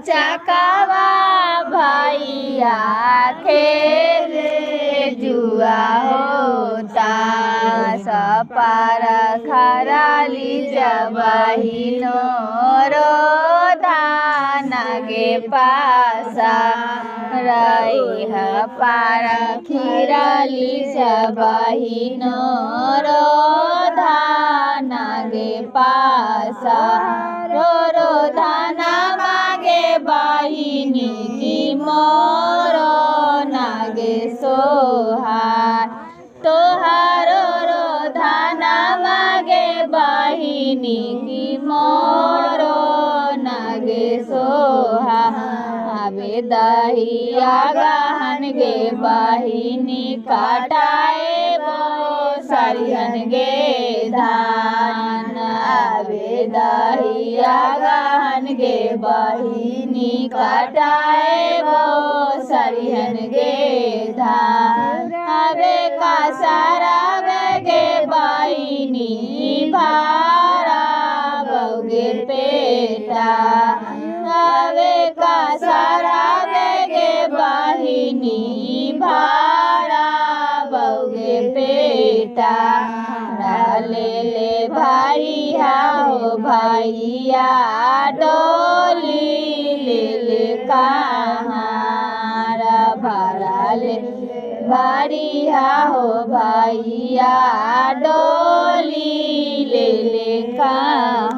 चकावा भैया खेले जुआ होता सपार खराली जबहिनो रो धान के पासा रही पार खिराली जबहिनो रो धान के पासा रो धाना मागे बहिनी की मोरो नागे सोहार तोहारो रो धाना मागे बहिनी की मोरो नागे सोहार आबे दहिया गहन गे बहिनी काटाए बो सरिहन गे धान आबे दहिया गहन गे बहिनी काटाए बो सरिहन गे धान आबे का सारा बेगे बहिनी भारा बौगे पेटा आबे का सारा बेगे बहिनी भारा बौगे पेटा ले भैया हो भैया डोली ले कहाँ भरा ले भैया हो भैया डोली ले कहाँ।